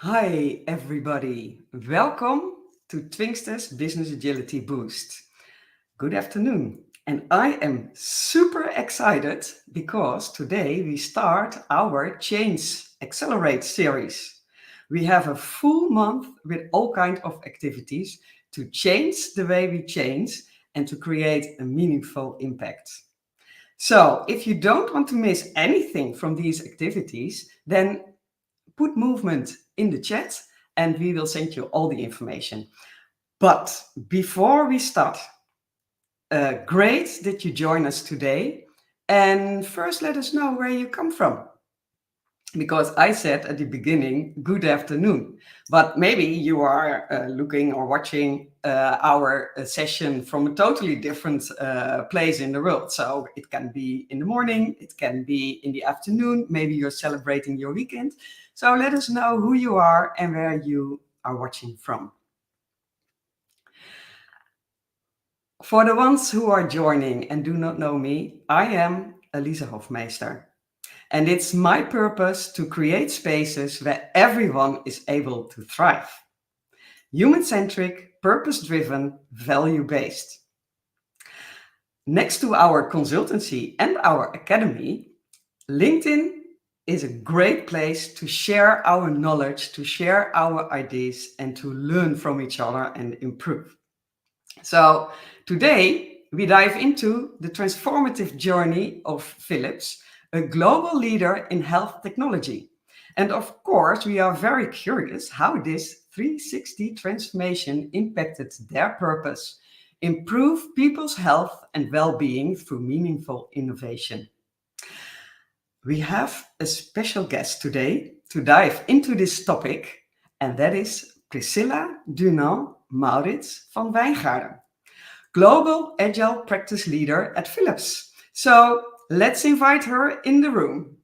Hi, everybody. Welcome to Twingster's Business Agility Boost. Good afternoon. And I am super excited because today we start our Change Accelerate series. We have a full month with all kinds of activities to change the way we change and to create a meaningful impact. So, if you don't want to miss anything from these activities, then put movement in the chat and we will send you all the information. But before we start, great that you join us today. And first, let us know where you come from. Because I said at the beginning, good afternoon. But maybe you are looking or watching our session from a totally different place in the world. So it can be in the morning, it can be in the afternoon, maybe you're celebrating your weekend. So let us know who you are and where you are watching from. For the ones who are joining and do not know me, I am Elise Hofmeester. And it's my purpose to create spaces where everyone is able to thrive. Human-centric, purpose-driven, value-based. Next to our consultancy and our academy, LinkedIn is a great place to share our knowledge, to share our ideas, and to learn from each other and improve. So today we dive into the transformative journey of Philips, a global leader in health technology. And of course, we are very curious how this 360 transformation impacted their purpose, improve people's health and well-being through meaningful innovation. We have a special guest today to dive into this topic, and that is Priscilla Dunant Maurits van Wijngaarden, Global Agile Practice Leader at Philips. So let's invite her in the room.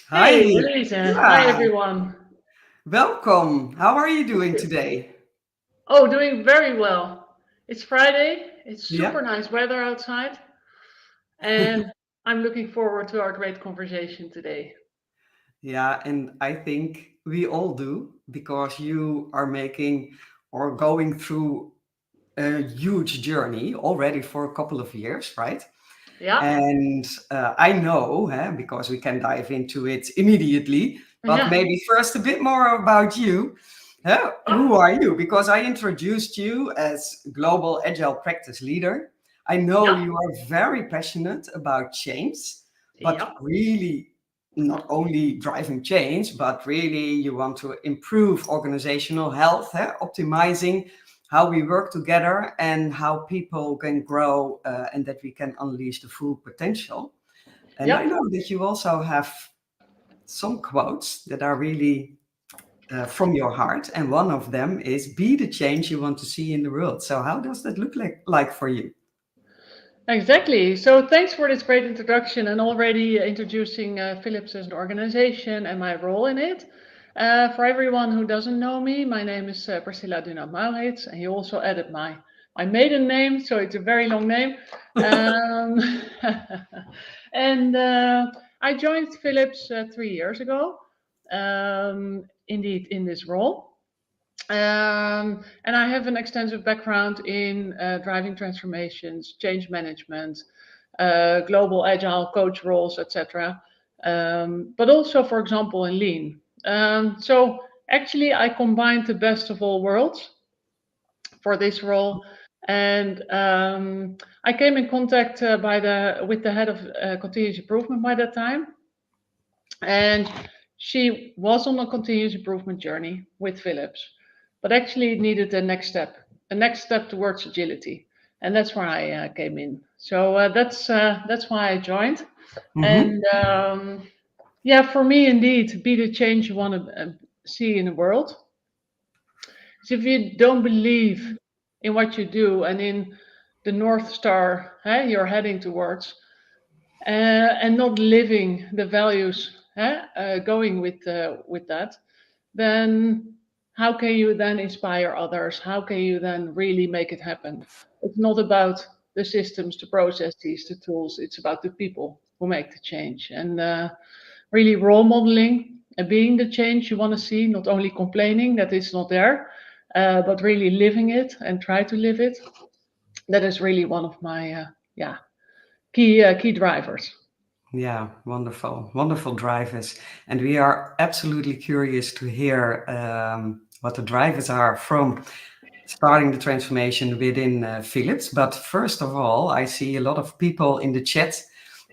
Hi. Hey, Elise. Hi, Yeah. everyone. Welcome. How are you doing today? Oh, doing very well. It's Friday. It's Yeah. super nice weather outside. And I'm looking forward to our great conversation today. Yeah, and I think we all do because you are making or going through a huge journey already for a couple of years, right? Yeah. And I know, because we can dive into it immediately, but Yeah. maybe first a bit more about you. Who are you? Because I introduced you as Global Agile Practice Leader. I know Yeah. you are very passionate about change, but Yeah. really not only driving change, but really you want to improve organizational health, optimizing how we work together and how people can grow and that we can unleash the full potential. And I Yeah. know that you also have some quotes that are really from your heart. And one of them is be the change you want to see in the world. So how does that look like for you? Exactly. So thanks for this great introduction and already introducing Philips as an organization and my role in it. For everyone who doesn't know me, my name is Priscilla Dunant Maurits, and you also added my maiden name, so it's a very long name. Um, and I joined Philips 3 years ago, indeed in this role. And I have an extensive background in driving transformations, change management, global agile coach roles, etc. But also, for example, in lean. So actually, I combined the best of all worlds for this role. And I came in contact with the head of continuous improvement by that time, and she was on a continuous improvement journey with Philips, but actually needed a next step towards agility, and that's where I came in. So that's why I joined, Mm-hmm. and yeah, for me, indeed, be the change you want to see in the world. So if you don't believe in what you do and in the North Star you're heading towards, and not living the values going with that, then how can you then inspire others? How can you then really make it happen? It's not about the systems, the processes, the tools. It's about the people who make the change, and really role modeling and being the change you want to see, not only complaining that it's not there, but really living it and try to live it. That is really one of my key drivers. Yeah, wonderful drivers. And we are absolutely curious to hear what the drivers are from starting the transformation within Philips. But first of all, I see a lot of people in the chat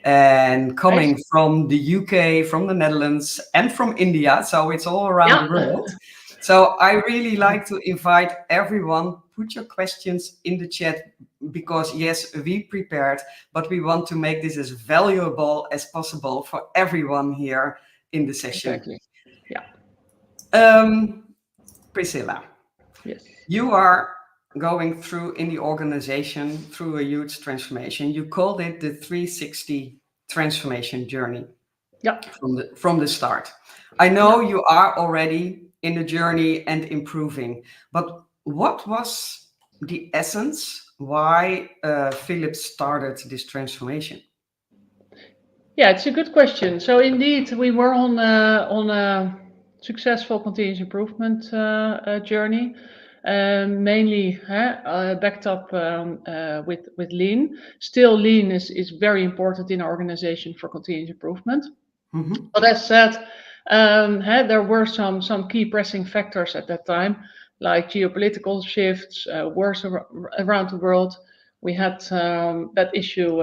and coming Nice. from the UK, from the Netherlands, and from India. So it's all around the world. So I really like to invite everyone, put your questions in the chat, because yes, we prepared, but we want to make this as valuable as possible for everyone here in the session. Exactly. Yeah. Priscilla, Yes. you are going through in the organization through a huge transformation. You called it the 360 transformation journey. Yeah. From the start. I know you are already in the journey and improving, but what was the essence why Philips started this transformation? Yeah, it's a good question. So indeed, we were on a successful continuous improvement journey, mainly backed up with Lean. Still, Lean is very important in our organization for continuous improvement. Mm-hmm. But as said, there were some key pressing factors at that time, like geopolitical shifts, wars around the world. We had that issue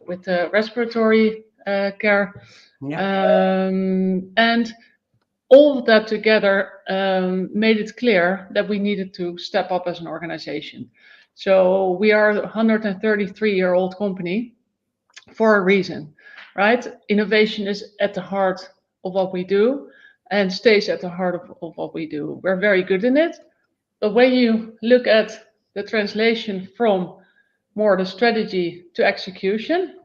with the respiratory care, and all of that together made it clear that we needed to step up as an organization. So we are a 133-year-old company for a reason, right? Innovation is at the heart of what we do and stays at the heart of what we do. We're very good in it, but when you look at the translation from more the strategy to execution,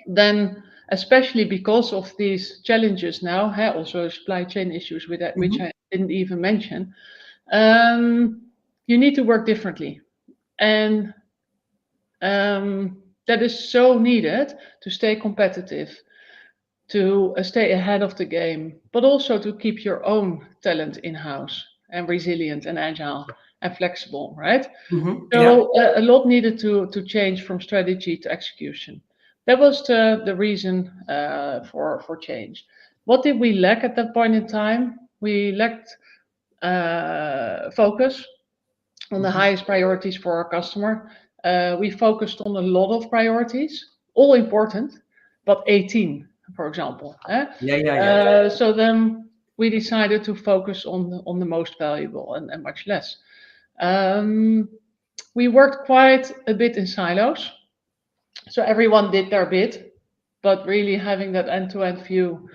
then especially because of these challenges now, also supply chain issues with that, which I didn't even mention, you need to work differently. And that is so needed to stay competitive, to stay ahead of the game, but also to keep your own talent in-house and resilient and agile and flexible, right? So a lot needed to change from strategy to execution. That was the reason for change. What did we lack at that point in time? We lacked focus on the highest priorities for our customer. We focused on a lot of priorities, all important, but 18, for example. So then we decided to focus on the most valuable and much less. We worked quite a bit in silos, so everyone did their bit, but really having that end-to-end view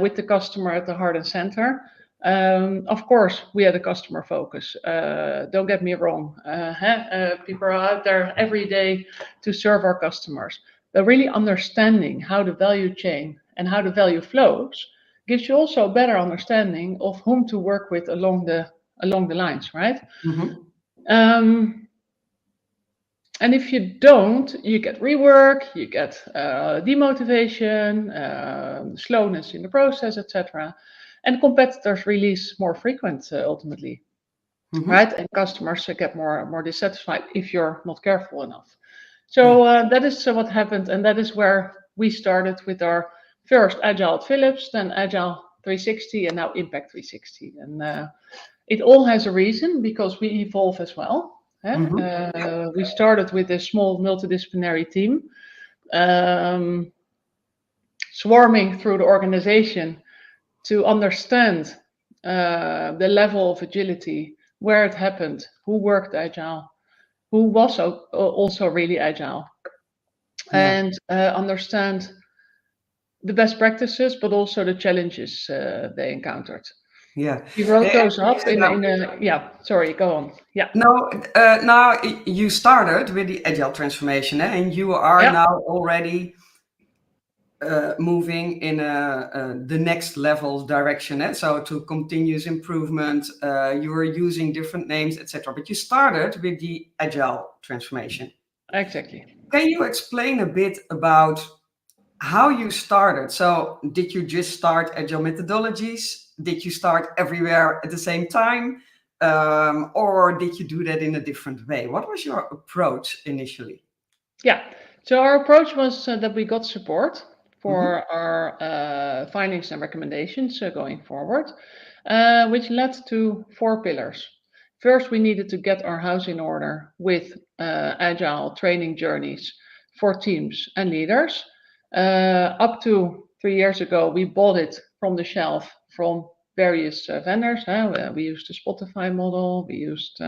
with the customer at the heart and center. Of course, we had a customer focus. Don't get me wrong. People are out there every day to serve our customers. But really understanding how the value chain and how the value flows gives you also a better understanding of whom to work with along the lines, right? And if you don't, you get rework, you get demotivation, slowness in the process, etc. And competitors release more frequent ultimately, right? And customers get more dissatisfied if you're not careful enough. So that is what happened, and that is where we started with our first Agile at Philips, then Agile 360, and now Impact 360. And it all has a reason, because we evolve as well. We started with a small multidisciplinary team, swarming through the organization to understand the level of agility, where it happened, who worked agile, who was also really agile, and understand the best practices, but also the challenges they encountered. Yeah. We wrote those up in a, sorry, go on. Yeah. No, now you started with the agile transformation, and you are now already moving in the next level direction. So to continuous improvement, you were using different names, etc. But you started with the agile transformation. Exactly. Can you explain a bit about how you started? So did you just start agile methodologies? Did you start everywhere at the same time? Or did you do that in a different way? What was your approach initially? Yeah. So our approach was that we got support for Mm-hmm. our findings and recommendations going forward, which led to 4 pillars. First, we needed to get our house in order with agile training journeys for teams and leaders. Up to 3 years ago, we bought it from the shelf from various vendors. We used the Spotify model, we used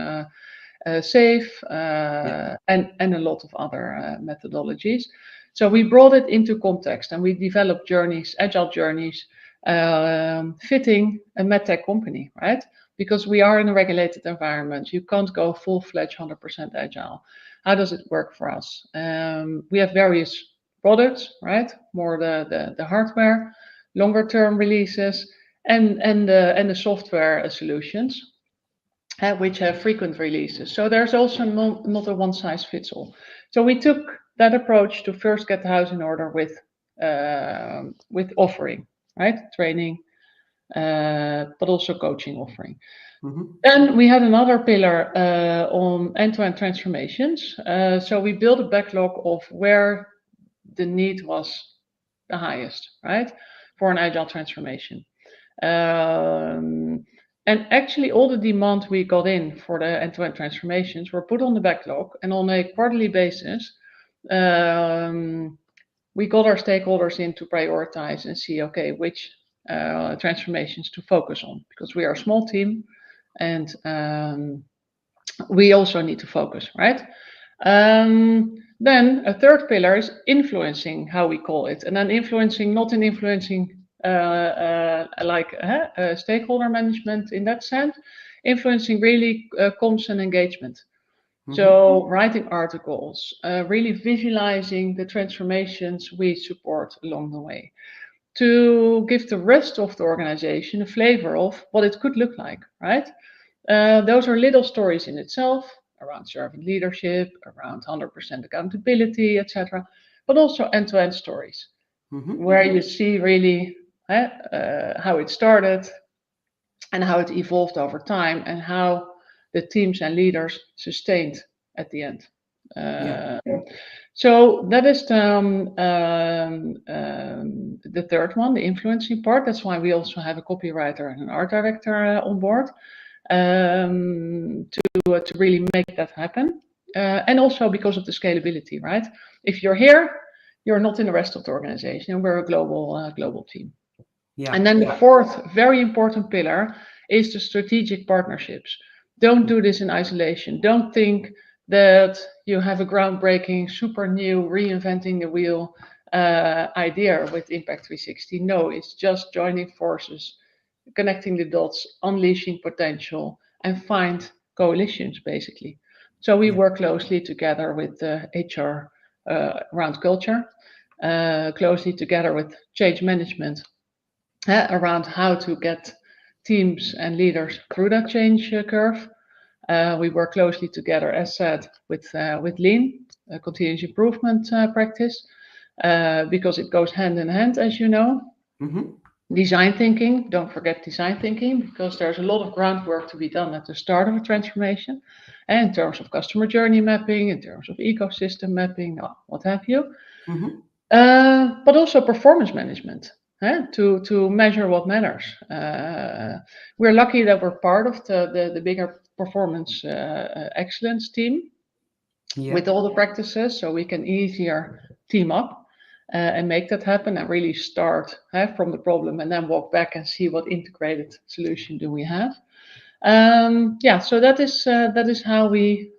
SAFe, Yeah. and a lot of other methodologies. So we brought it into context and we developed journeys, agile journeys, fitting a medtech company, right? Because we are in a regulated environment. You can't go full-fledged 100% agile. How does it work for us? We have various products, right? More the hardware, longer term releases, and the software solutions, which have frequent releases. So there's also not a one size fits all. So we took that approach to first get the house in order with offering, right? Training, but also coaching offering. Mm-hmm. Then we had another pillar on end-to-end transformations. So we built a backlog of where the need was the highest, right, for an agile transformation. And actually, all the demand we got in for the end-to-end transformations were put on the backlog, and on a quarterly basis, we got our stakeholders in to prioritize and see, okay, which transformations to focus on, because we are a small team, and we also need to focus, right? Then a third pillar is influencing, how we call it, and then influencing, not in influencing stakeholder management in that sense, influencing really comms and engagement. Mm-hmm. So writing articles, really visualizing the transformations we support along the way, to give the rest of the organization a flavor of what it could look like, right? Those are little stories in itself around servant leadership, around 100% accountability, etc., but also end-to-end stories, Mm-hmm. where you see really how it started and how it evolved over time and how the teams and leaders sustained at the end. Yeah. So that is the third one, the influencing part. That's why we also have a copywriter and an art director on board to really make that happen. And also because of the scalability, right? If you're here, you're not in the rest of the organization, and we're a global team. Yeah. And then the fourth very important pillar is the strategic partnerships. Don't do this in isolation. Don't think that you have a groundbreaking, super new, reinventing the wheel idea with Impact 360. No, it's just joining forces, connecting the dots, unleashing potential, and find coalitions, basically. So we work closely together with HR around culture, closely together with change management around how to get teams and leaders through that change curve. We work closely together, as said, with Lean, continuous improvement practice, because it goes hand in hand, as you know. Mm-hmm. Design thinking, don't forget design thinking, because there's a lot of groundwork to be done at the start of a transformation, and in terms of customer journey mapping, in terms of ecosystem mapping, what have you. Mm-hmm. But also performance management, to measure what matters. We're lucky that we're part of the bigger performance excellence team with all the practices, so we can easier team up and make that happen and really start from the problem and then walk back and see what integrated solution do we have. So that is how we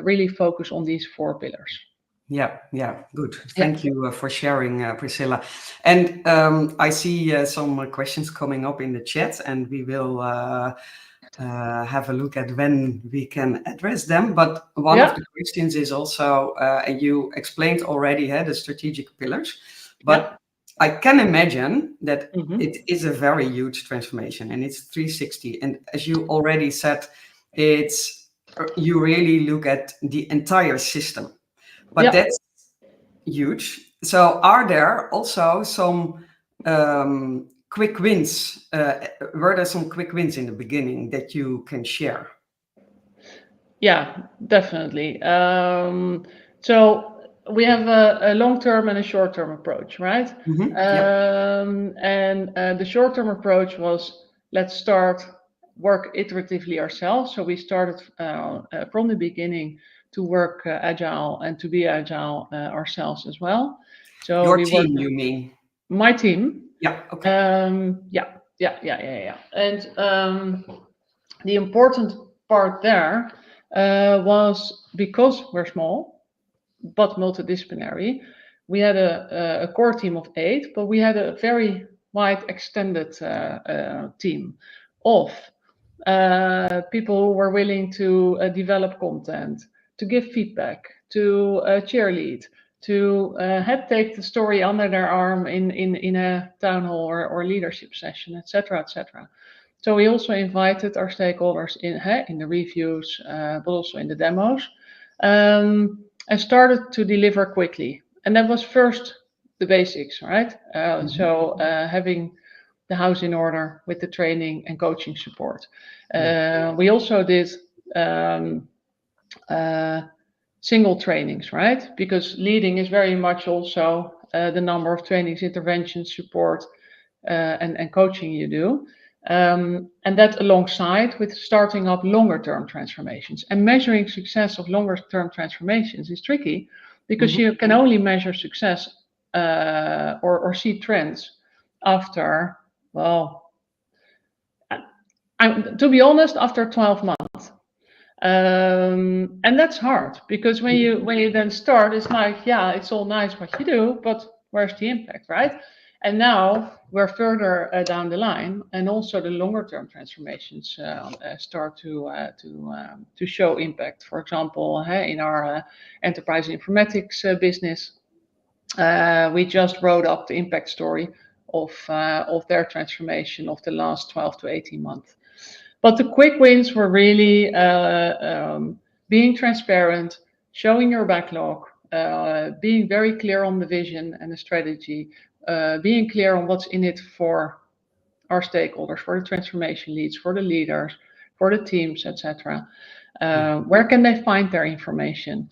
really focus on these 4 pillars. Yeah, good. Thank you for sharing, Priscilla. And I see some questions coming up in the chat, and we will have a look at when we can address them. But one of the questions is also, and you explained already, the strategic pillars, but I can imagine that it is a very huge transformation and it's 360. And as you already said, you really look at the entire system, but that's huge. So are there also some quick wins? Were there some quick wins in the beginning that you can share? Yeah, definitely. So we have a long-term and a short-term approach, right? And the short-term approach was, let's start work iteratively ourselves. So we started from the beginning to work agile and to be agile ourselves as well. So your team, you mean? My team. Yeah. Okay. Yeah. And the important part there was, because we're small but multidisciplinary, we had a core team of 8, but we had a very wide extended team of people who were willing to develop content, to give feedback, to cheerlead, to take the story under their arm in a town hall or leadership session, etc., etc. So we also invited our stakeholders in the reviews, but also in the demos, and started to deliver quickly. And that was first the basics, right? So having the house in order with the training and coaching support. We also did single trainings, right? Because leading is very much also the number of trainings, interventions, support, and coaching you do. And that alongside with starting up longer term transformations. And measuring success of longer term transformations is tricky because you can only measure success or see trends after, well, to be honest, after 12 months. And that's hard because when you then start, it's like, yeah, it's all nice what you do, but where's the impact, right? And now we're further down the line, and also the longer term transformations start to show impact. For example, in our enterprise informatics business, we just wrote up the impact story of their transformation of the last 12 to 18 months. But the quick wins were really being transparent, showing your backlog, being very clear on the vision and the strategy, being clear on what's in it for our stakeholders, for the transformation leads, for the leaders, for the teams, etc. Where can they find their information?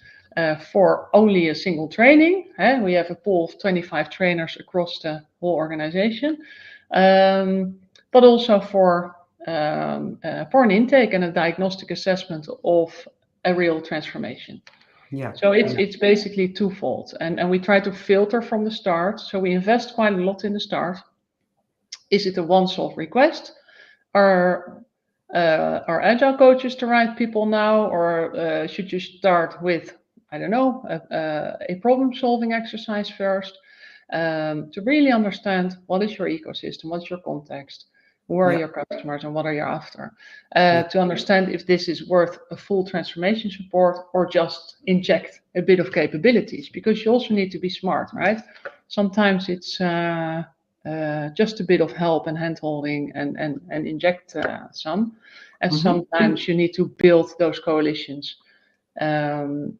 For only a single training, we have a pool of 25 trainers across the whole organization, but also for an intake and a diagnostic assessment of a real transformation. So it's basically twofold, and we try to filter from the start. So we invest quite a lot in the start. Is it a once-off request? Are agile coaches the right people now, or should you start with, I don't know, a problem-solving exercise first, to really understand what is your ecosystem, what's your context, who are your customers, and what are you after, to understand if this is worth a full transformation support or just inject a bit of capabilities, because you also need to be smart, right? Sometimes it's just a bit of help and hand-holding and inject some, and sometimes you need to build those coalitions on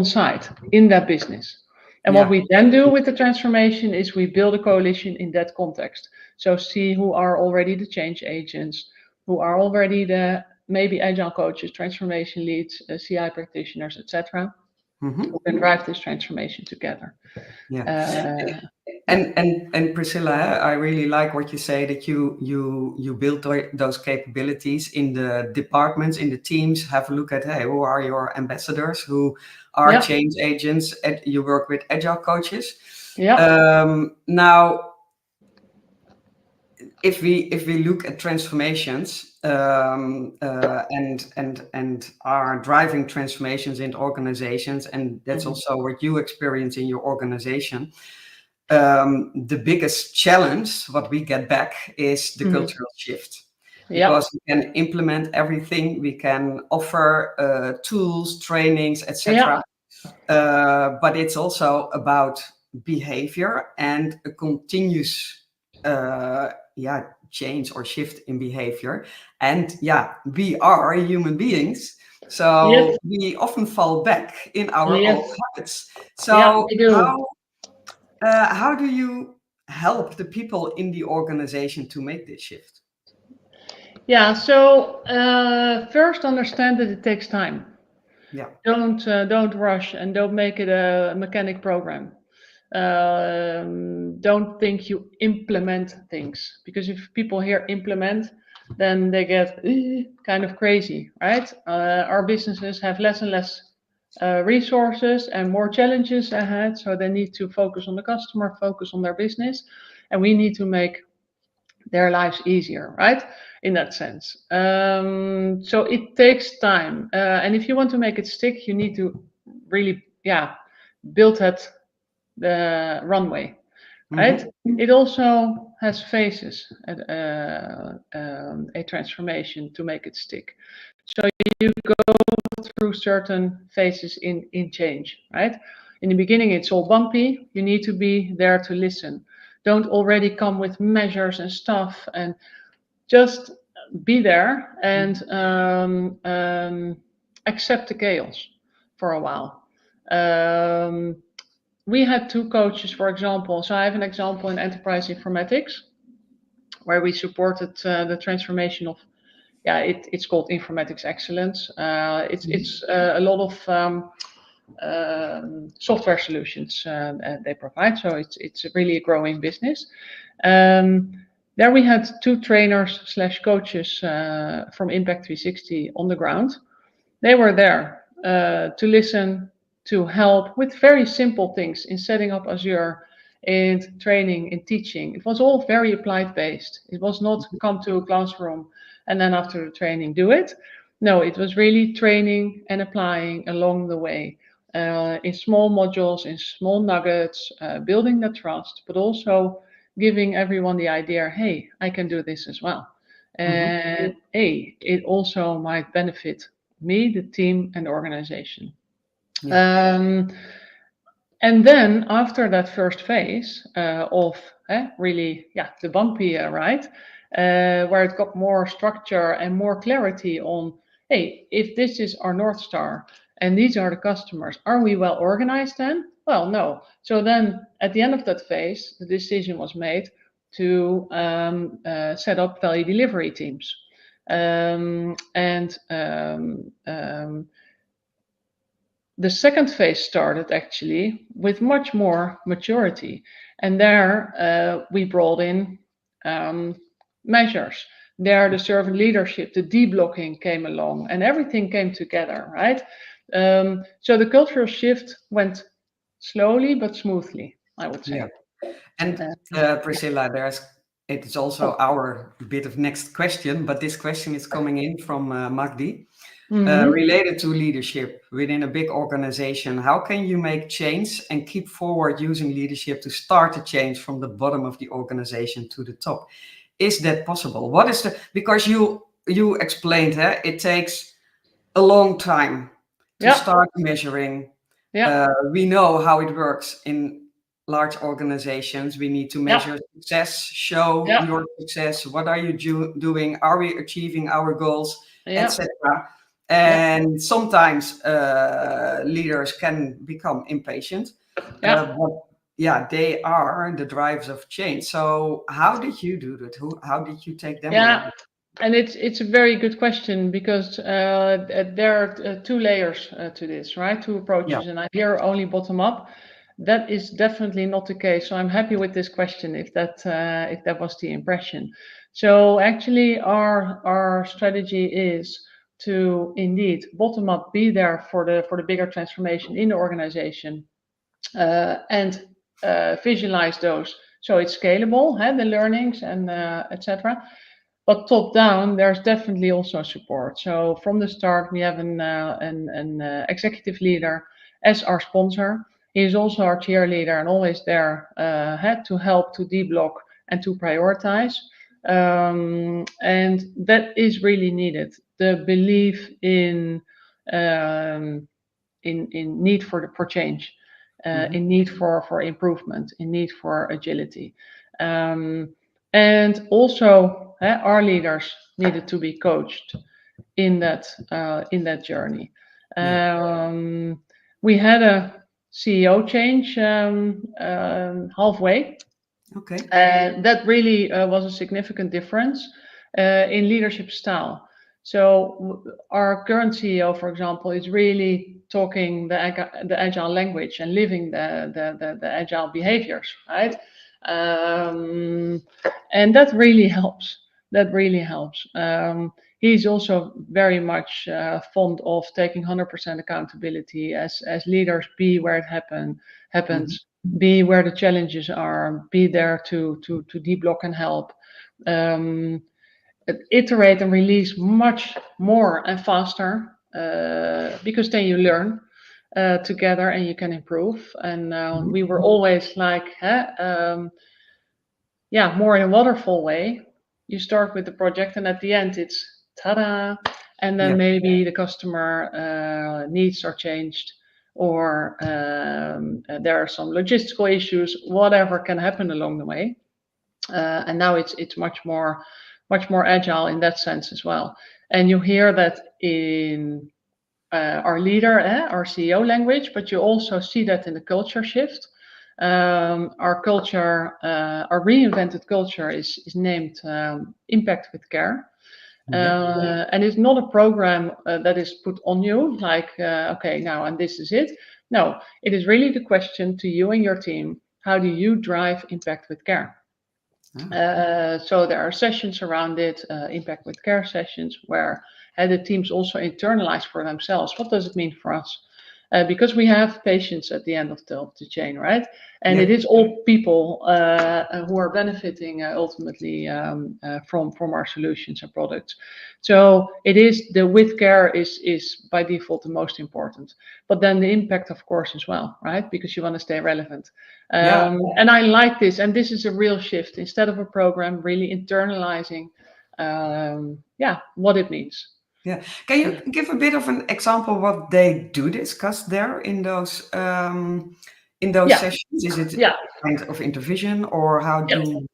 site in that business. And what we then do with the transformation is we build a coalition in that context. So see who are already the change agents, who are already the maybe agile coaches, transformation leads, CI practitioners, etc., who can drive this transformation together. And Priscilla, I really like what you say, that you build those capabilities in the departments, in the teams. Have a look at, hey, who are your ambassadors, who are change agents, and you work with agile coaches. Now, if we look at transformations and are driving transformations in organizations, and that's also what you experience in your organization. The biggest challenge, what we get back, is the cultural shift. Yeah. because we can implement everything. We can offer tools, trainings, Yeah. etc. But it's also about behavior and a continuous change or shift in behavior. And we are human beings, Yes. so we often fall back in our old Yes. habits. Yeah, So we do. how do you help the people in the organization to make this shift? Yeah. So first, understand that it takes time. Yeah. Don't rush and don't make it a mechanic program. Don't think you implement things, because if people hear implement, then they get kind of crazy, right? Our businesses have less and less resources and more challenges ahead, so they need to focus on the customer, focus on their business, and we need to make their lives easier, right? In that sense. So it takes time. And if you want to make it stick, you need to really, build the runway, right? It also has phases, a transformation to make it stick. So you go through certain phases in change, right? In the beginning, it's all bumpy. You need to be there to listen. Don't already come with measures and stuff, and just be there and accept the chaos for a while. We had two coaches, for example. So I have an example in enterprise informatics where we supported the transformation of, it's called informatics excellence. It's a lot of software solutions they provide. So it's really a growing business. There we had two trainers slash coaches from Impact 360 on the ground. They were there to listen, to help with very simple things in setting up Azure, in training, in teaching. It was all very applied based. It was not come to a classroom and then after the training do it. No, it was really training and applying along the way in small modules, in small nuggets, building the trust, but also giving everyone the idea, hey, I can do this as well. And hey, it also might benefit me, the team, and the organization. And then after that first phase of really, the bumpy ride, where it got more structure and more clarity on, hey, if this is our North Star and these are the customers, are we well organized then? Well, no. So then at the end of that phase, the decision was made to set up value delivery teams. The second phase started actually with much more maturity. And there we brought in measures. There the servant leadership, the deblocking came along and everything came together, right? So the cultural shift went slowly but smoothly, I would say. And Priscilla, it is also our bit of next question, but this question is coming in from Magdi. Related to leadership within a big organization, how can you make change and keep forward using leadership to start a change from the bottom of the organization to the top? Is that possible? Because you explained it takes a long time to start measuring. We know how it works in large organizations. We need to measure success, show your success. What are you doing? Are we achieving our goals, etc.? And sometimes leaders can become impatient. But they are the drivers of change. So how did you do that? How did you take them along? And it's a very good question, because there are two layers to this, right? Two approaches, and I hear only bottom up. That is definitely not the case. So I'm happy with this question, if that was the impression. So actually, our strategy is to indeed bottom up, be there for the bigger transformation in the organization, and visualize those so it's scalable, the learnings and etc. But top down, there's definitely also support. So from the start, we have an executive leader as our sponsor. He is also our cheerleader and always there to help, to deblock, and to prioritize. And that is really needed. The belief in need for change, in need for improvement, in need for agility. And also, our leaders needed to be coached in that journey. We had a CEO change halfway. Okay. That really was a significant difference in leadership style. So our current CEO, for example, is really talking the agile language and living the agile behaviors, right? And that really helps. That really helps. He's also very much fond of taking 100% accountability as leaders. Be where it happens. Be where the challenges are. Be there to deblock and help. Iterate and release much more and faster, because then you learn together and you can improve. And we were always like, more in a waterfall way. You start with the project, and at the end it's ta-da, and then maybe the customer needs are changed, or there are some logistical issues, whatever can happen along the way. And now it's much more agile in that sense as well. And you hear that in our leader, our CEO language, but you also see that in the culture shift. Our culture, our reinvented culture is named Impact with Care. And it's not a program that is put on you like, okay, now, and this is it. No, it is really the question to you and your team: how do you drive impact with care? So there are sessions around it, impact with care sessions, where the teams also internalize for themselves. What does it mean for us? Because we have patients at the end of the chain, right? And it is all people who are benefiting ultimately from our solutions and products. So it is the with care is by default the most important, but then the impact, of course, as well, right? Because you want to stay relevant. And I like this, and this is a real shift. Instead of a program, really internalizing, what it means. Yeah. Can you give a bit of an example what they do discuss there in those sessions? Is it kind of intervision, or how do?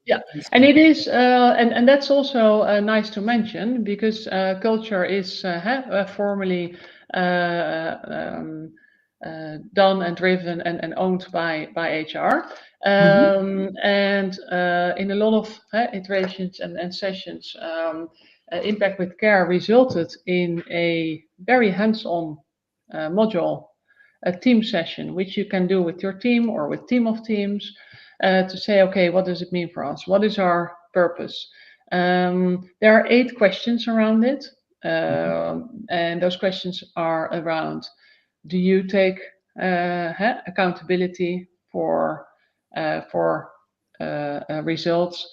And it is, and that's also nice to mention, because culture is formally done and driven and owned by HR. And in a lot of iterations and sessions, Impact with Care resulted in a very hands-on module, a team session, which you can do with your team or with team of teams, to say, okay, what does it mean for us? What is our purpose? There are 8 questions around it. And those questions are around: do you take accountability for results?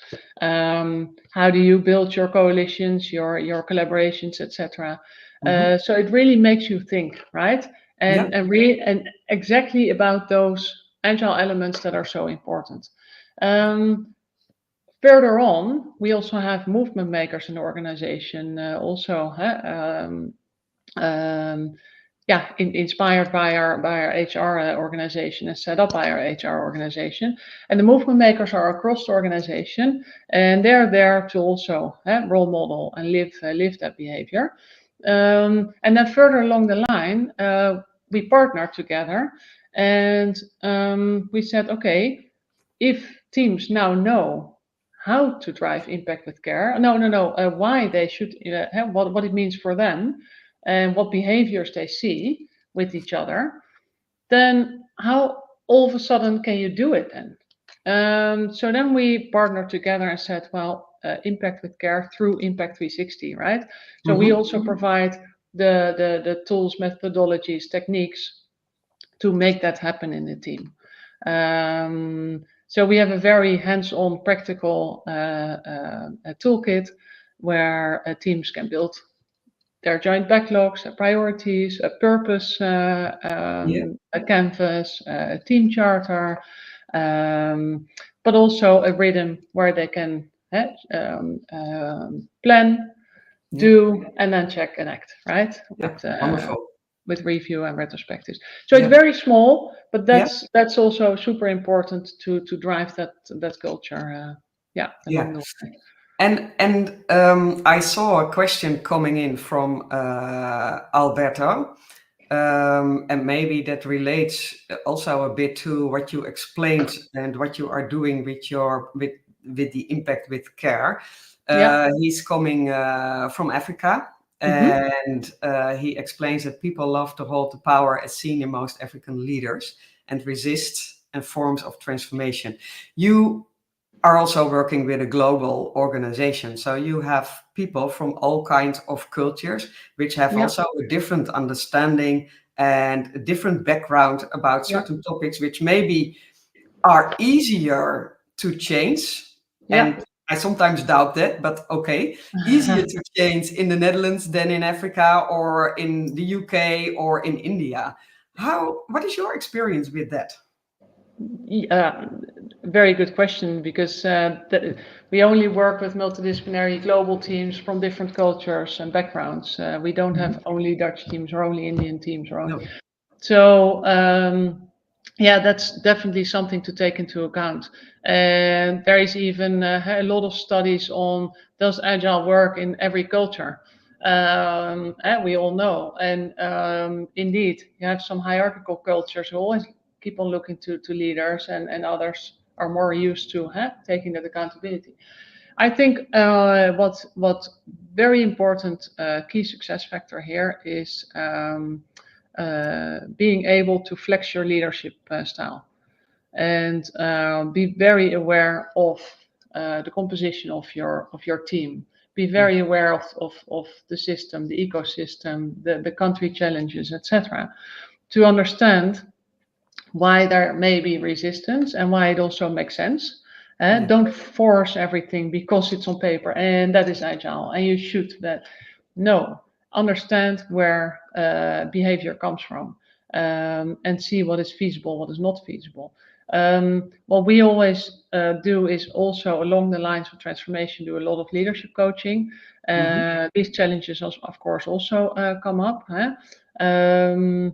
How do you build your coalitions, your collaborations, etc.? So it really makes you think, right? And exactly about those agile elements that are so important. Further on, we also have movement makers in the organization, inspired by our HR organization and set up by our HR organization. And the movement makers are across the organization, and they're there to also role model and live that behavior. And then further along the line, we partnered together, and we said, okay, if teams now know how to drive impact with care, why they should, what it means for them, and what behaviors they see with each other, then how all of a sudden can you do it then? So then we partnered together and said, well, impact with care through Impact 360, right? So we also provide the tools, methodologies, techniques to make that happen in the team. So we have a very hands-on, practical toolkit where teams can build their joint backlogs, priorities, a purpose, a canvas, a team charter, but also a rhythm where they can plan, Yeah. do, and then check and act, right? Yeah. Wonderful. With review and retrospectives. So Yeah. it's very small, but Yeah. that's also super important to drive that culture. Yeah. Along the way. And I saw a question coming in from Alberto, and maybe that relates also a bit to what you explained and what you are doing with with the impact with care. He's coming from Africa, and he explains that people love to hold the power as seen in most African leaders and resist and forms of transformation. You are also working with a global organization. So you have people from all kinds of cultures, which have also a different understanding and a different background about certain topics, which maybe are easier to change. And I sometimes doubt that, but okay, easier to change in the Netherlands than in Africa or in the UK or in India. What is your experience with that? Very good question, because we only work with multidisciplinary global teams from different cultures and backgrounds. We don't have only Dutch teams or only Indian teams or only. No. So that's definitely something to take into account. And there is even a lot of studies on, does agile work in every culture? We all know, and indeed, you have some hierarchical cultures who always keep on looking to leaders, and others are more used to taking that accountability. I think what very important key success factor here is being able to flex your leadership style, and be very aware of the composition of your team. Be very aware of the system, the ecosystem, the country challenges, etc., to understand why there may be resistance and why it also makes sense. Don't force everything because it's on paper and that is agile and you should that. No, understand where behavior comes from, and see what is feasible, what is not feasible. What we always do is also along the lines of transformation, do a lot of leadership coaching. These challenges, of course, also come up, and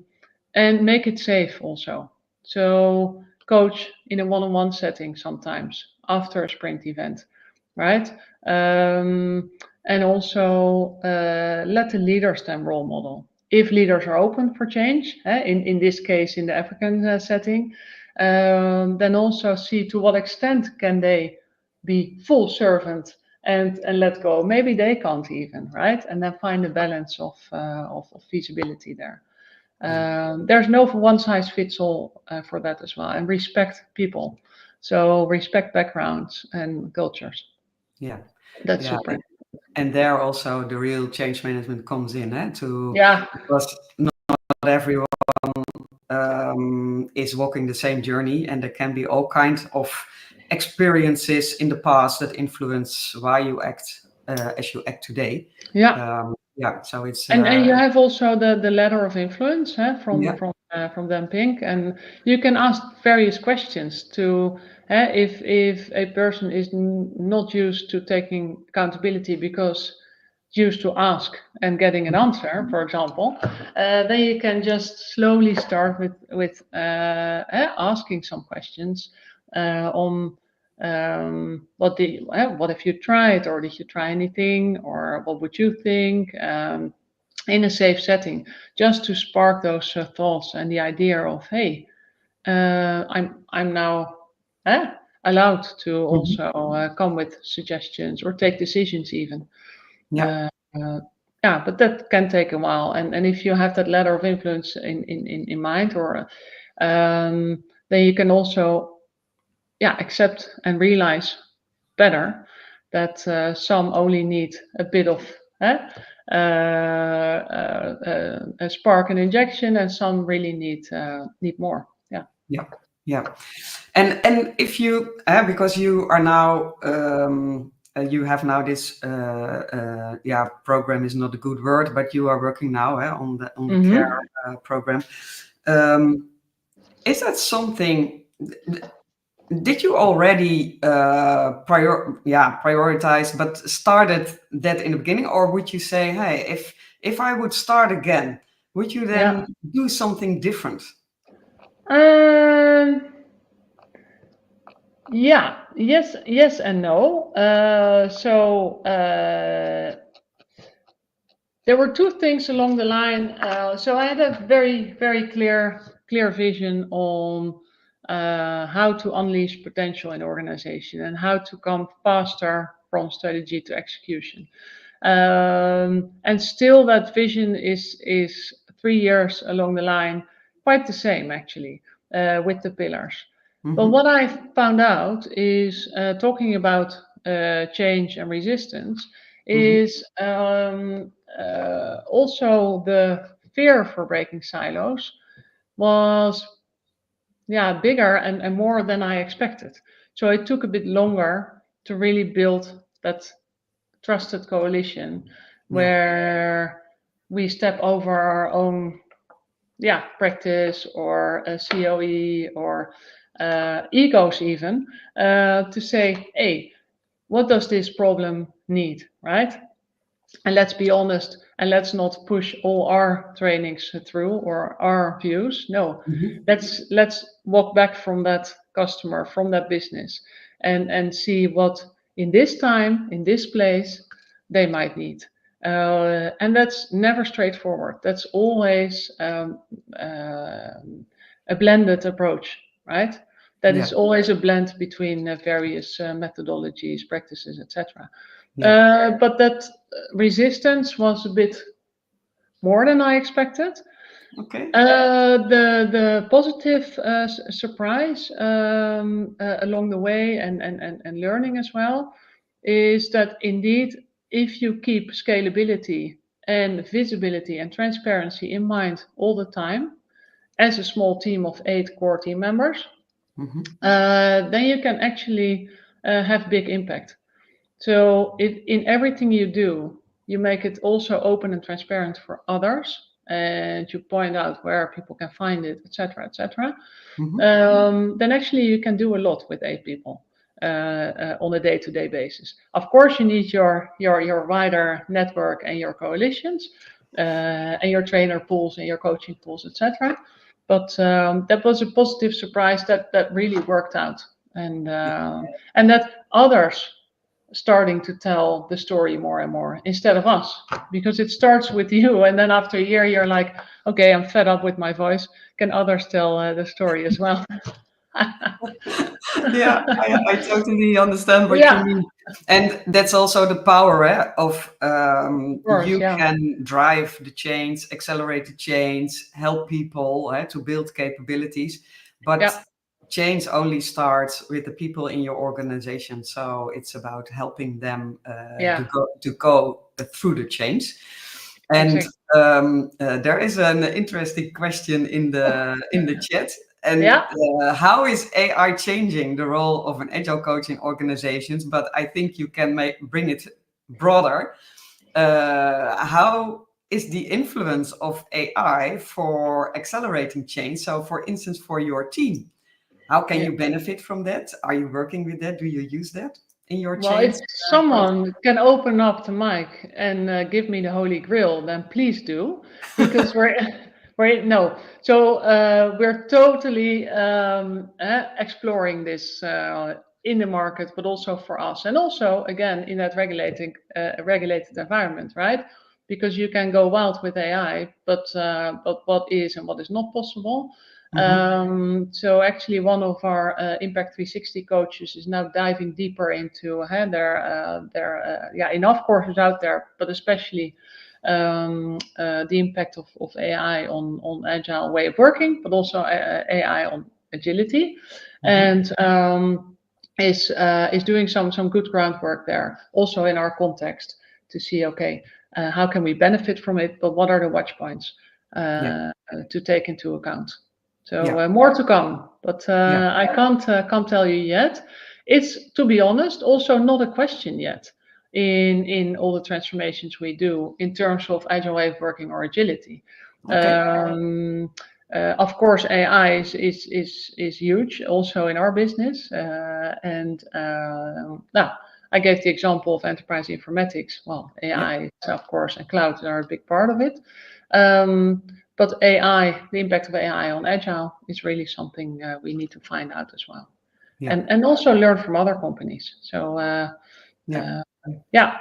make it safe also. So coach in a one-on-one setting sometimes after a sprint event, right? And also let the leaders then role model. If leaders are open for change, in this case, in the African setting, then also see to what extent can they be full servant and let go. Maybe they can't even, right? And then find a balance of feasibility there. There's no one size fits all for that as well, and respect people. So respect backgrounds and cultures. Yeah, That's super. And there also the real change management comes in, because not everyone is walking the same journey, and there can be all kinds of experiences in the past that influence why you act as you act today. So it's and you have also the ladder of influence from Dan Pink, and you can ask various questions to if a person is not used to taking accountability because used to ask and getting an answer, for example, then you can just slowly start with asking some questions on what have you tried, or did you try anything, or what would you think, in a safe setting, just to spark those thoughts and the idea of, hey, I'm now allowed to also come with suggestions or take decisions even. But that can take a while, and if you have that ladder of influence in mind, or then you can also accept and realize better that some only need a bit of a spark and injection, and some really need more. And if you because you are now you have now this program is not a good word, but you are working now on the care program. Is that something Did you already prioritize, but started that in the beginning, or would you say, hey, if I would start again, would you Yeah. then do something different? Um, yeah. Yes, and no. There were two things along the line. So I had a very clear vision on how to unleash potential in organization and how to come faster from strategy to execution. And still, that vision is 3 years along the line, quite the same actually, with the pillars. But what I found out is talking about change and resistance is also the fear for breaking silos was bigger and more than I expected. So it took a bit longer to really build that trusted coalition where we step over our own practice or COE or egos even to say, hey, what does this problem need, right? And let's be honest, and let's not push all our trainings through or our views. No, let's walk back from that customer, from that business, and see what in this time, in this place, they might need. And that's never straightforward. That's always a blended approach, right? That is always a blend between various methodologies, practices, etc. But that resistance was a bit more than I expected. Okay. The positive surprise along the way and learning as well is that indeed, if you keep scalability and visibility and transparency in mind all the time, as a small team of 8 core team members, then you can actually have big impact. So if in everything you do, you make it also open and transparent for others, and you point out where people can find it, etc., etc., then actually you can do a lot with 8 people on a day-to-day basis. Of course, you need your wider network and your coalitions and your trainer pools and your coaching pools, etc. But that was a positive surprise that really worked out, and that others starting to tell the story more and more instead of us, because it starts with you, and then after a year you're like, okay, I'm fed up with my voice, can others tell the story as well? Yeah, I totally understand what you Yeah, mean. And that's also the power of of course, you yeah. can drive the change, accelerate the change, help people to build capabilities. But Yeah, change only starts with the people in your organization. So it's about helping them yeah, to go through the change. And exactly. there is an interesting question in the chat. And Yeah, how is AI changing the role of an agile coach in organizations? But I think you can bring it broader. How is the influence of AI for accelerating change? So, for instance, for your team, how can yeah. you benefit from that? Are you working with that? Do you use that in your Well, if change process? someone can open up the mic and give me the holy grail, then please do, because we're no. So we're totally exploring this in the market, but also for us, and also again in that regulated environment, right? Because you can go wild with AI, but what is and what is not possible. So actually, one of our Impact 360 coaches is now diving deeper into enough courses out there, but especially the impact of AI on agile way of working, but also AI on agility, and is doing some good groundwork there, also in our context, to see, okay, how can we benefit from it, but what are the watch points to take into account. So Yeah, more to come, but yeah, I can't tell you yet. It's, to be honest, also not a question yet in all the transformations we do in terms of agile way of working or agility. okay. Of course, AI is huge also in our business, now I gave the example of enterprise informatics. Well, Yeah. AI, of course, and cloud are a big part of it. But AI, the impact of AI on agile is really something we need to find out as well, Yeah. and also learn from other companies. So Yeah. yeah.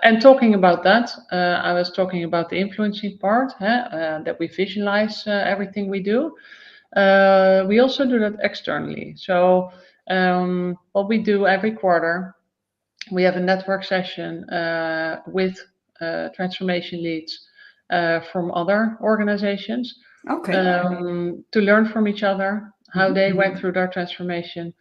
And talking about that, I was talking about the influencing part, that we visualize everything we do. We also do that externally. So what we do every quarter, we have a network session with transformation leads from other organizations Okay. to learn from each other, how Mhm. they went through their transformation,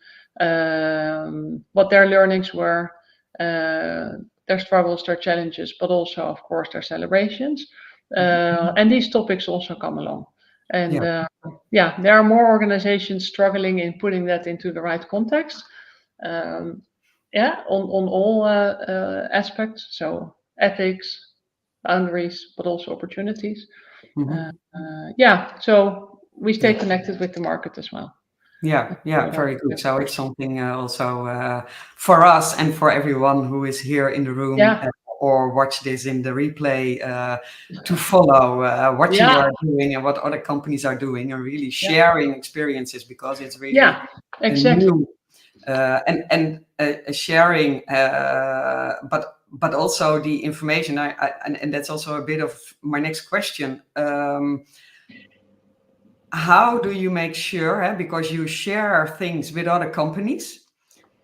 what their learnings were, their struggles, their challenges, but also, of course, their celebrations. And these topics also come along. And Yeah. yeah, there are more organizations struggling in putting that into the right context. Yeah, on all aspects. So ethics, boundaries, but also opportunities. Mhm. Yeah, so we stay Yeah. connected with the market as well. Yeah, yeah, very good. Yeah, So it's something also for us and for everyone who is here in the room yeah, or watch this in the replay to follow what you yeah, are doing and what other companies are doing and really yeah, sharing experiences because it's really yeah, a exactly. new and a sharing, but also the information. And that's also a bit of my next question. How do you make sure, because you share things with other companies,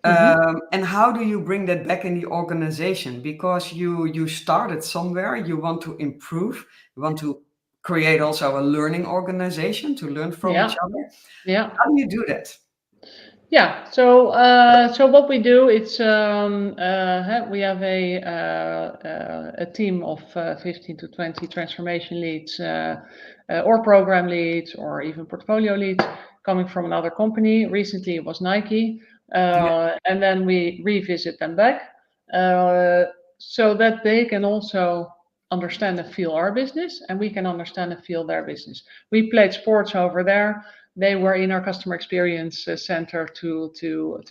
Hmm. and how do you bring that back in the organization? Because you started somewhere, you want to improve, you want to create also a learning organization to learn from each Yeah, other. yeah. How do you do that? Yeah, so what we do, it's we have a team of 15 to 20 transformation leads, or program leads, or even portfolio leads coming from another company. Recently, it was Nike, Yeah, and then we revisit them back uh, so that they can also understand and feel our business, and we can understand and feel their business. We played sports over there. They were in our customer experience center to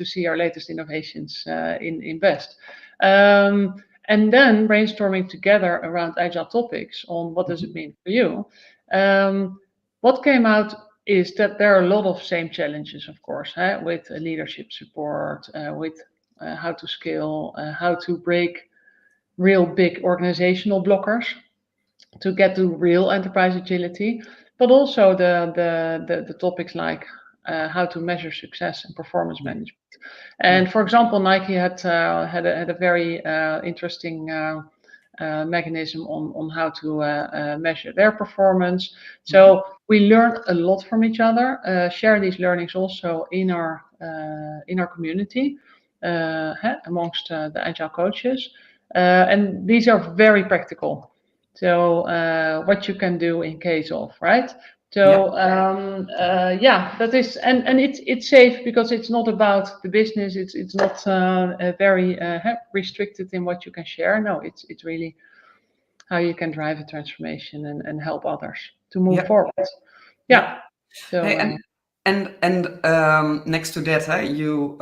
see our latest innovations in Best. And then brainstorming together around agile topics on what does it mean for you. What came out is that there are a lot of same challenges, of course, with leadership support, with how to scale, how to break real big organizational blockers to get to real enterprise agility, but also the topics like how to measure success and performance yeah, management. yeah. And for example, Nike had a very interesting mechanism on how to measure their performance. Mhm. So we learn a lot from each other. Share these learnings also in our community amongst the agile coaches, and these are very practical. So what you can do in case of, right? Yeah, So yeah, that is, and it's safe because it's not about the business. It's not very restricted in what you can share. No, it's really how you can drive a transformation and help others to move yeah, forward. yeah. Yeah. So Hey, and next to that, you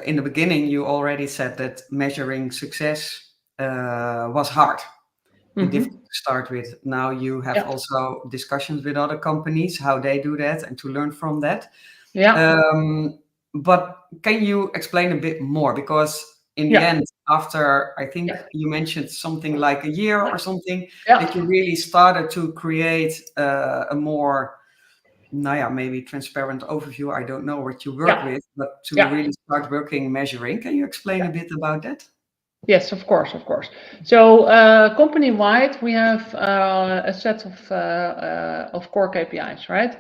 in the beginning you already said that measuring success was hard and mhm. difficult to start with. Now you have Yeah, also discussions with other companies how they do that and to learn from that. yeah, Um, but can you explain a bit more? Because in the yeah, end, after I think yeah, you mentioned something like a year or something, that you yeah, really started to create a more, nou ja, maybe transparent overview. I don't know what you work yeah, with, but to yeah. really start working measuring. Can you explain a bit about that? Yes, of course, of course. So company-wide, we have a set of core KPIs, right?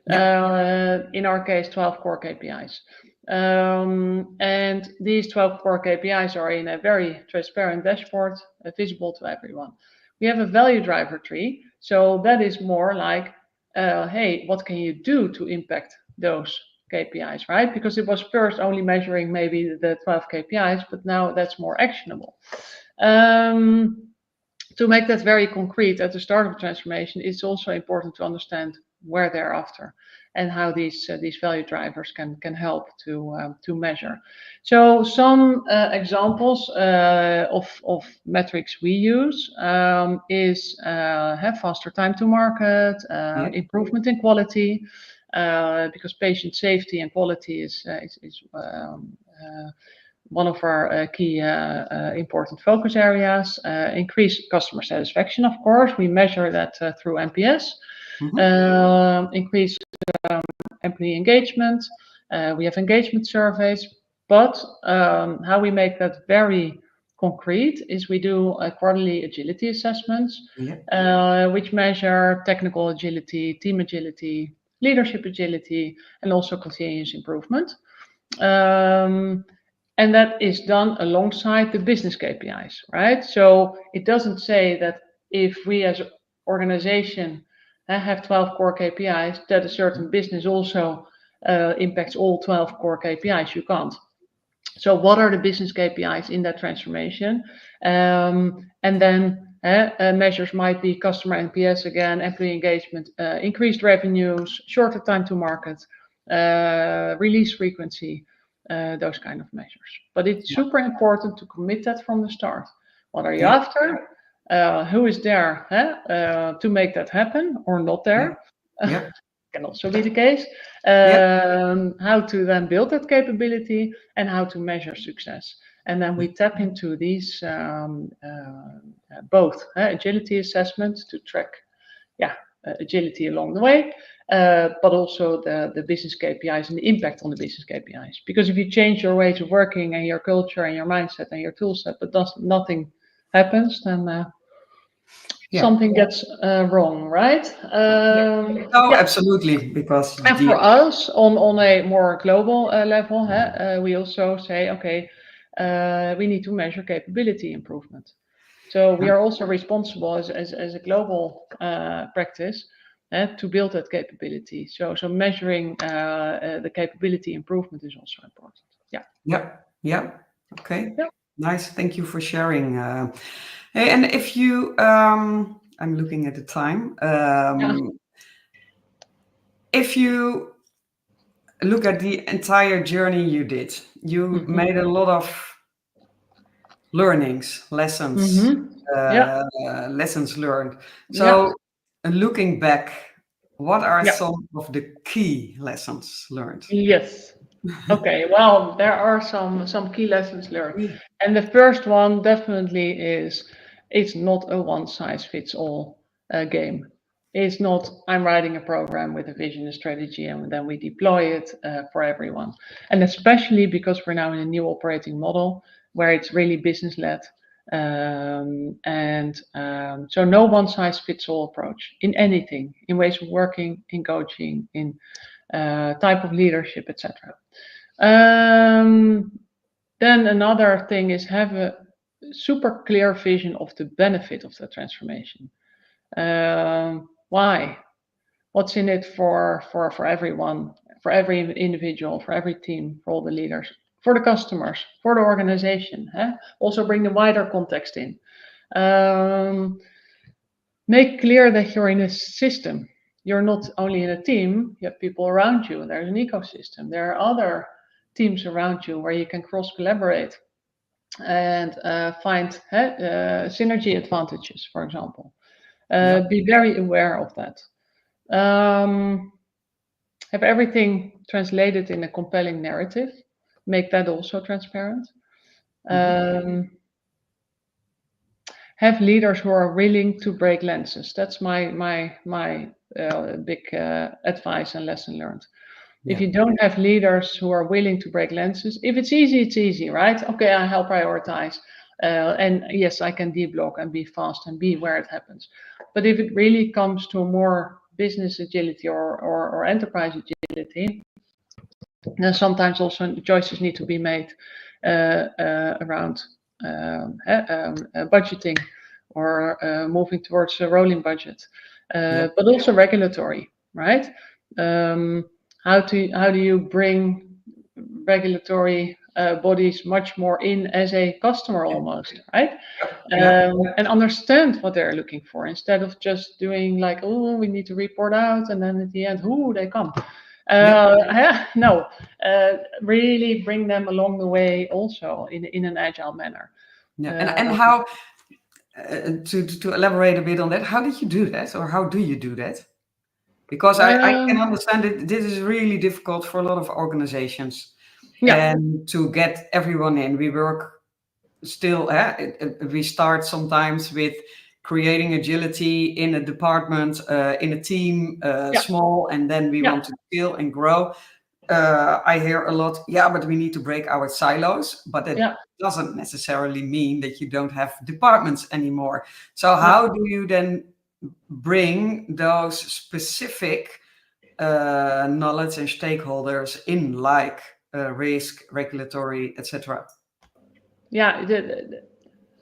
Yeah, In our case, 12 core KPIs. And these 12 core KPIs are in a very transparent dashboard, visible to everyone. We have a value driver tree. So that is more like, hey, what can you do to impact those KPIs, right? Because it was first only measuring maybe the 12 KPIs, but now that's more actionable. To make that very concrete at the start of transformation, it's also important to understand where they're after, and how these value drivers can help to measure. So some examples of metrics we use is have faster time to market, Yeah. improvement in quality, because patient safety and quality is one of our key important focus areas. Increase customer satisfaction, of course. We measure that through NPS. Increase employee engagement. We have engagement surveys, but how we make that very concrete is we do quarterly agility assessments, which measure technical agility, team agility, leadership agility, and also continuous improvement. And that is done alongside the business KPIs, right? So it doesn't say that if we as an organization have 12 core KPIs, that a certain business also impacts all 12 core KPIs. You can't. So what are the business KPIs in that transformation? And then measures might be customer NPS again, employee engagement, increased revenues, shorter time to market, release frequency, those kind of measures. But it's super important to commit that from the start. What are you after? Who is there to make that happen or not there? Can also be the case. How to then build that capability and how to measure success. And then we tap into these both agility assessments to track agility along the way, but also the business KPIs and the impact on the business KPIs. Because if you change your ways of working and your culture and your mindset and your tool set, but nothing happens, then something gets wrong, right? Absolutely, because and for us on a more global level, we also say, okay, we need to measure capability improvement. So we are also responsible as a global practice to build that capability. So measuring the capability improvement is also important. Okay. Nice. Thank you for sharing. And if you, I'm looking at the time. If you look at the entire journey you did, you made a lot of learnings, lessons, lessons learned. So looking back, what are some of the key lessons learned? Yes. Okay, well, there are some key lessons learned. And the first one definitely is it's not a one-size-fits-all game. It's not, I'm writing a program with a vision, a strategy, and then we deploy it for everyone. And especially because we're now in a new operating model where it's really business-led. So no one-size-fits-all approach in anything, in ways of working, in coaching, in type of leadership, etc. Then another thing is have a super clear vision of the benefit of the transformation. Why? What's in it for everyone, for every individual, for every team, for all the leaders, for the customers, for the organization. Also bring the wider context in. Make clear that you're in a system. You're not only in a team, you have people around you. There's an ecosystem. There are other teams around you where you can cross-collaborate and find synergy advantages, for example. Be very aware of that. Have everything translated in a compelling narrative. Make that also transparent. Have leaders who are willing to break lenses. That's my big advice and lesson learned. If you don't have leaders who are willing to break lenses, if it's easy, right? Okay, I help prioritize. And yes, I can deblock and be fast and be where it happens. But if it really comes to more business agility or enterprise agility, then sometimes also choices need to be made around budgeting or moving towards a rolling budget, but also regulatory, right? How do you bring regulatory bodies much more in as a customer almost, right? Yeah. And understand what they're looking for instead of just doing like, oh, we need to report out, and then at the end, who they come. No, really bring them along the way also in an agile manner. Yeah. And how to elaborate a bit on that, how did you do that, or how do you do that? Because I can understand it. This is really difficult for a lot of organizations, Yeah. and to get everyone in. We work still. We start sometimes with creating agility in a department, in a team, small, and then we want to scale and grow. I hear a lot, yeah, but we need to break our silos, but that doesn't necessarily mean that you don't have departments anymore. So how do you then bring those specific knowledge and stakeholders in, like risk, regulatory, etc.? Yeah,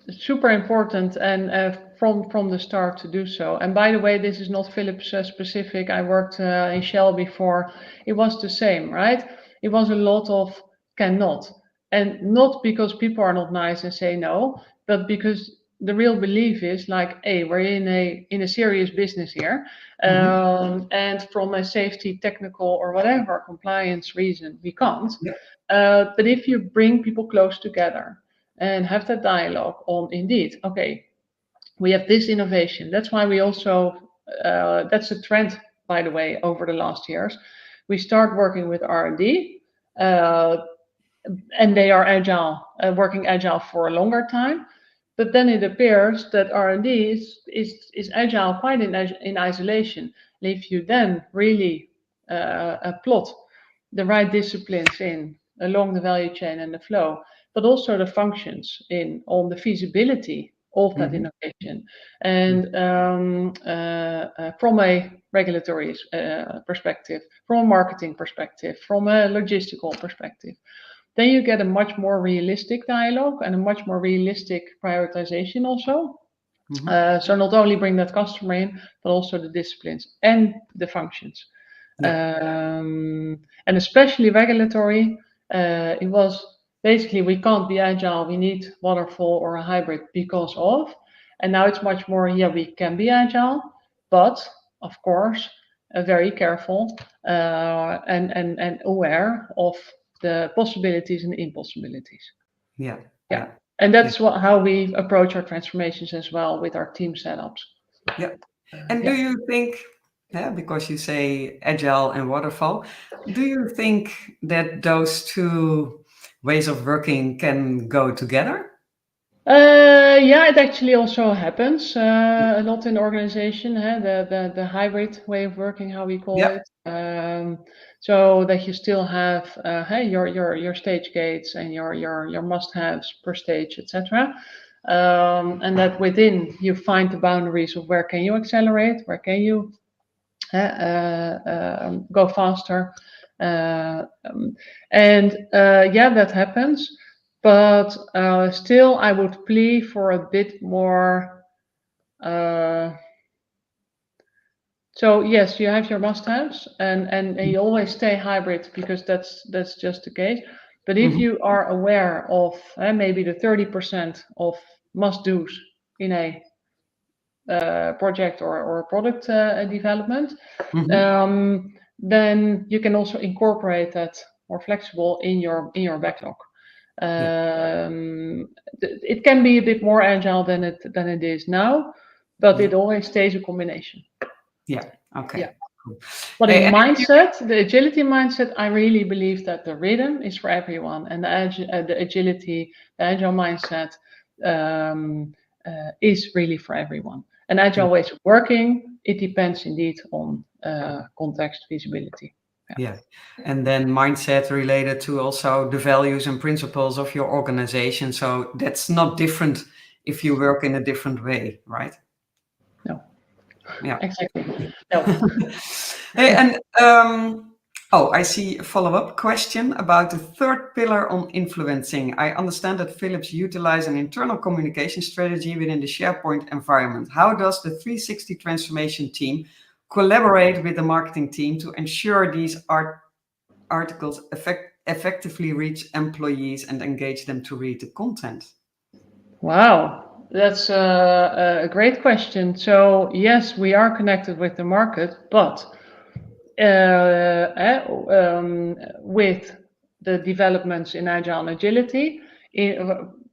super important, and from the start to do so. And by the way, this is not Philips specific. I worked in Shell before. It was the same, right? It was a lot of cannot, and not because people are not nice and say no, but because the real belief is like, hey, we're in a serious business here, and from a safety, technical, or whatever compliance reason, we can't. But if you bring people close together and have that dialogue on, indeed, okay, we have this innovation. That's why we also, that's a trend, by the way, over the last years. We start working with R&D, and they are agile, working agile for a longer time. But then it appears that R&D is agile quite in isolation. And if you then really plot the right disciplines in along the value chain and the flow, but also the functions on the feasibility of that innovation, and from a regulatory perspective, from a marketing perspective, from a logistical perspective, then you get a much more realistic dialogue and a much more realistic prioritization also. So not only bring that customer in, but also the disciplines and the functions. And especially regulatory, it was basically, we can't be agile, we need waterfall or a hybrid because of. And now it's much more, yeah, we can be agile, but of course, very careful and aware of the possibilities and impossibilities. Yeah. And that's how we approach our transformations as well with our team setups. Yeah. And do you think, because you say agile and waterfall, do you think that those two ways of working can go together? Yeah, it actually also happens a lot in organization, the hybrid way of working, how we call it. So that you still have your stage gates and your must-haves per stage, etc. And that within you find the boundaries of where can you accelerate, where can you go faster, and that happens. But still, I would plea for a bit more. So yes, you have your must-haves, and you always stay hybrid because that's just the case. But if you are aware of maybe the 30% of must-dos in a project or product development, then you can also incorporate that more flexible in your backlog. It can be a bit more agile than it is now, but it always stays a combination. Okay. Cool. But in mindset, the agility mindset, I really believe that the rhythm is for everyone, and the agility, the agile mindset is really for everyone. And agile ways of working, it depends indeed on context, feasibility. And then mindset related to also the values and principles of your organization. So that's not different if you work in a different way, right? No. Yeah. Exactly. No. Hey, and I see a follow-up question about the third pillar on influencing. I understand that Philips utilize an internal communication strategy within the SharePoint environment. How does the 360 transformation team collaborate with the marketing team to ensure these articles effectively reach employees and engage them to read the content? Wow, that's a great question. So yes, we are connected with the market, but with the developments in agile and agility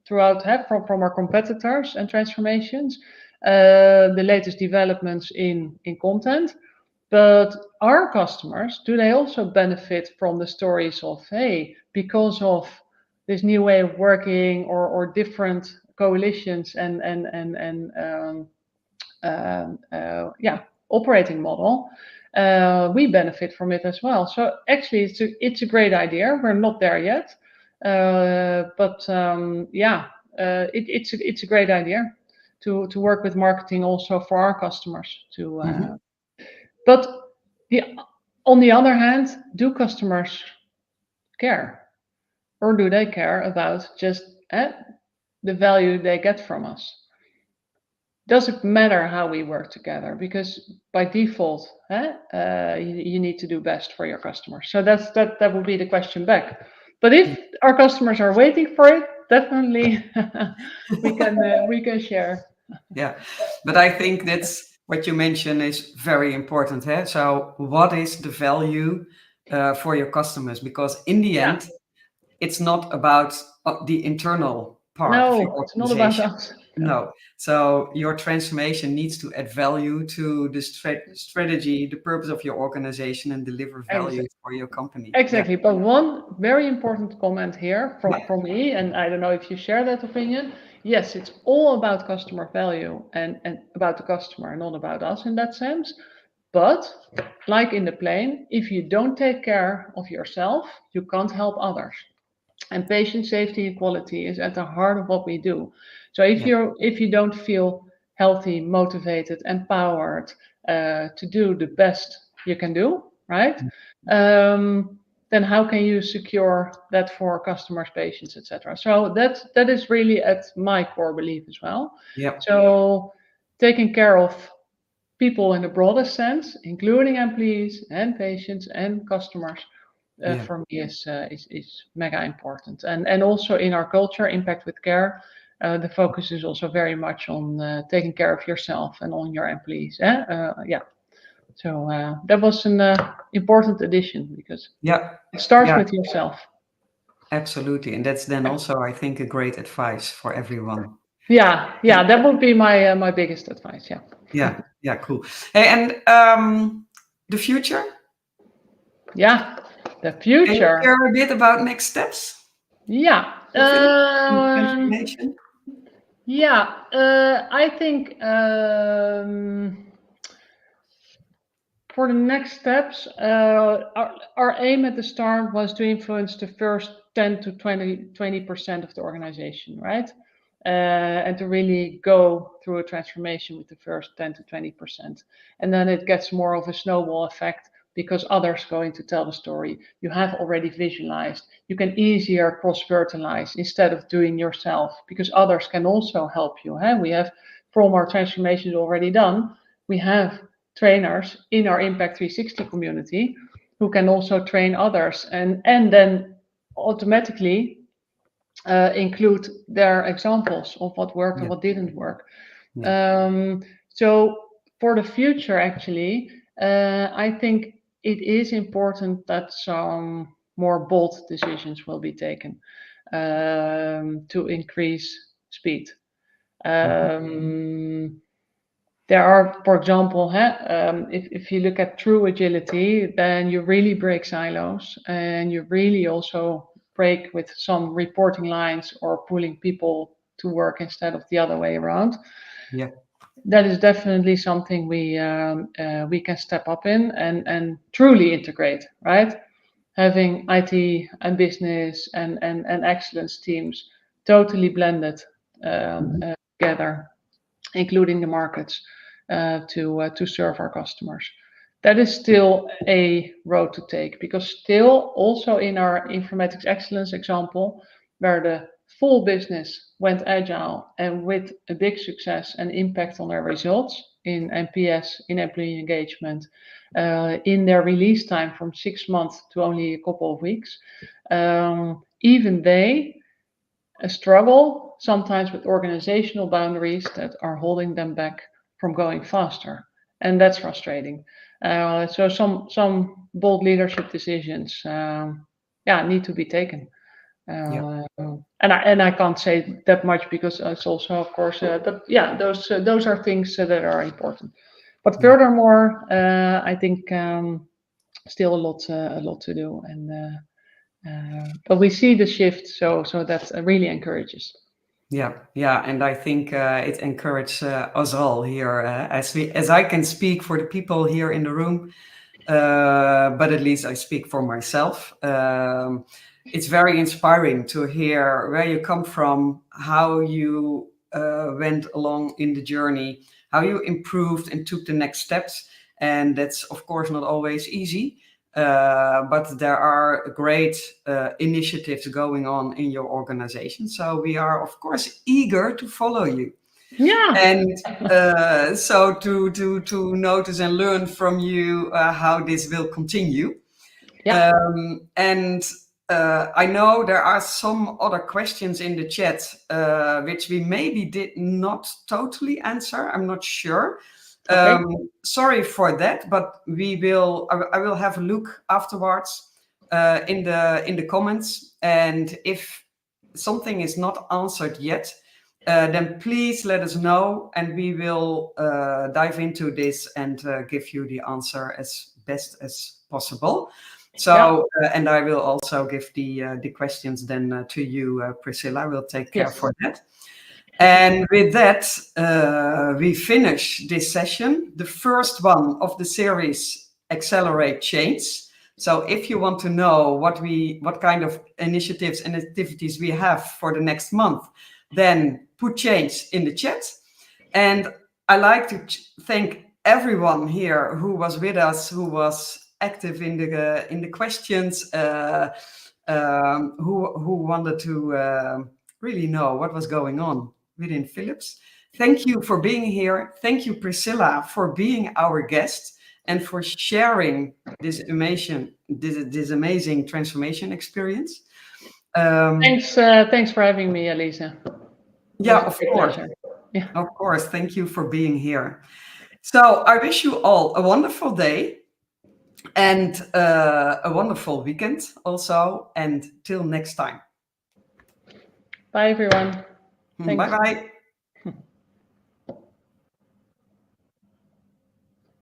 throughout from our competitors and transformations, the latest developments in content. But our customers, do they also benefit from the stories of, hey, because of this new way of working or different coalitions and operating model, we benefit from it as well. So actually, it's a great idea. We're not there yet, but it's a great idea to work with marketing also for our customers. But on the other hand, do customers care, or do they care about just the value they get from us? Doesn't matter how we work together, because by default, you need to do best for your customers. So that would be the question back. But if our customers are waiting for it, definitely we can share. Yeah, but I think that's what you mentioned is very important. So what is the value for your customers? Because in the end, it's not about the internal part of your No, it's not about organization. us. No. So your transformation needs to add value to the strategy, the purpose of your organization, and deliver value for your company. Exactly. Yeah. But one very important comment here from me, and I don't know if you share that opinion. Yes, it's all about customer value and about the customer, not about us in that sense. But like in the plane, if you don't take care of yourself, you can't help others. And patient safety and quality is at the heart of what we do. So if you don't feel healthy, motivated, empowered to do the best you can do, right? Then how can you secure that for customers, patients, etc.? So that is really at my core belief as well. Yeah. So taking care of people in the broadest sense, including employees and patients and customers, for me is mega important. And also in our culture, Impact with Care, the focus is also very much on taking care of yourself and on your employees. So that was an important addition, because it starts with yourself. Absolutely. And that's then also, I think, a great advice for everyone. Yeah, that would be my biggest advice. Yeah, cool. Hey, and the future? Yeah, the future. Can you share a bit about next steps? Yeah. Transformation? I think for the next steps, our aim at the start was to influence the first 10 to 20% of the organization, right? And to really go through a transformation with the first 10 to 20%. And then it gets more of a snowball effect, because others going to tell the story. You have already visualized. You can easier cross-fertilize instead of doing yourself, because others can also help you. We have, from our transformations already done, we have trainers in our Impact 360 community who can also train others, and then automatically include their examples of what worked and what didn't work. So for the future, actually, I think it is important that some more bold decisions will be taken to increase speed. There are, for example, if you look at true agility, then you really break silos, and you really also break with some reporting lines or pulling people to work instead of the other way around. Yeah. That is definitely something we can step up in and truly integrate, right? Having IT and business and excellence teams totally blended together, including the markets, to serve our customers. That is still a road to take, because still also in our informatics excellence example, where the full business went agile and with a big success and impact on our results in NPS, in employee engagement, in their release time from 6 months to only a couple of weeks, even they struggle sometimes with organizational boundaries that are holding them back from going faster, and that's frustrating. So some bold leadership decisions, need to be taken. Yeah. And I can't say that much because it's also, of course, but yeah, those are things that are important. But Yeah. furthermore, I think still a lot to do, and but we see the shift, so that really encourages. Yeah, and I think it encourages us all here, as I can speak for the people here in the room, but at least I speak for myself. It's very inspiring to hear where you come from, how you went along in the journey, how you improved and took the next steps, and that's of course not always easy. But there are great initiatives going on in your organization. So we are, of course, eager to follow you. Yeah. And so to notice and learn from you how this will continue. Yeah. And I know there are some other questions in the chat which we maybe did not totally answer. I'm not sure. Okay. Sorry for that, but I will have a look afterwards in the comments, and if something is not answered yet, then please let us know, and we will dive into this and give you the answer as best as possible. So, and I will also give the questions then to you, Priscilla. I will take care for that. And with that, we finish this session, the first one of the series, Accelerate Change. So if you want to know what kind of initiatives and activities we have for the next month, then put change in the chat. And I like to thank everyone here who was with us, who was active in the questions, who wanted to really know what was going on within Philips. Thank you for being here. Thank you, Priscilla, for being our guest and for sharing this amazing transformation experience. Thanks for having me, Elise. Yeah, of course. Yeah. Of course. Thank you for being here. So I wish you all a wonderful day and a wonderful weekend also. And till next time. Bye, everyone. Bye-bye.